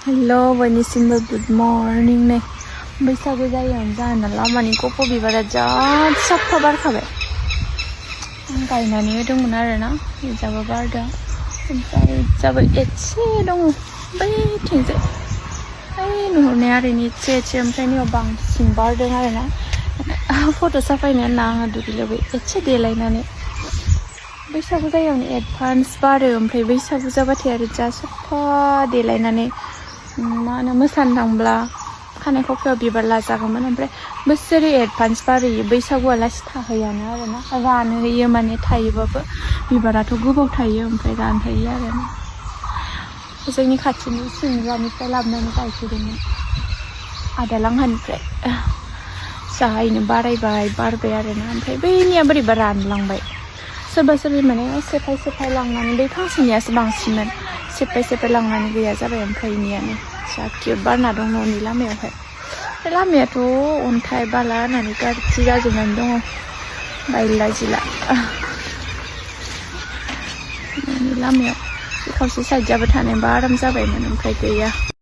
hello बयनिसिमबो good morning नै बैसागु जायैयावनो जाहोना लामानि कप' बिबारा जा साफा बारखाबाय आं गायनानै होदोंमोन आरोना इजाबो बारदों ओमफ्राय इजाबो एसे दङ बैथिंजाय ओइ नुहुरनाय ओरैनो एसे ओमफ्राय नैयाव बांसिन बारदों आरोना फट' साफायनो होनना आङो दुगैलोबै एसे देलायनानै बैसागु जायैयावनो एडभान्स बारो ओमफ्राय बैसागु जाबाथाय आरो जा साफा देलायनानै मा होनो मोसानो थांब्ला खानाय खफायाव बिबार लाजागौमोन ओमफ्राय बोसोरै एडभान्स बारहैयो बैसागुआलासि थाहैयानो आरोना रानहैयो माने थायोबाबो बिबाराथ' गोबाव थायो ओमफ्राय रानहैयो आरोना जोंनि खाथिनि सिंग्रानिफ्राय लाबोनानै गायफैदोंमोन आदालांहानिफ्राय जाहैनो बारबाय आरोना ओमफ्राय बैनिया बोरैबा रानलांबाय सोरबा माने सेफाय लांनानै बै फांसेनियासो बांसिनमोन सेफाय लांनानै गैया जाबाय ओमफ्राय इनियानो जा किउट बारना दं न'नि लामायावहाय बे लामायाथ' अन्थाइ बाला होनानै गाज्रि जाजोबनानै दङ बायला जिला न'नि लामायाव खावसे साइड जाबो थानायबा आराम जाबायमोन ओमफ्राय गैया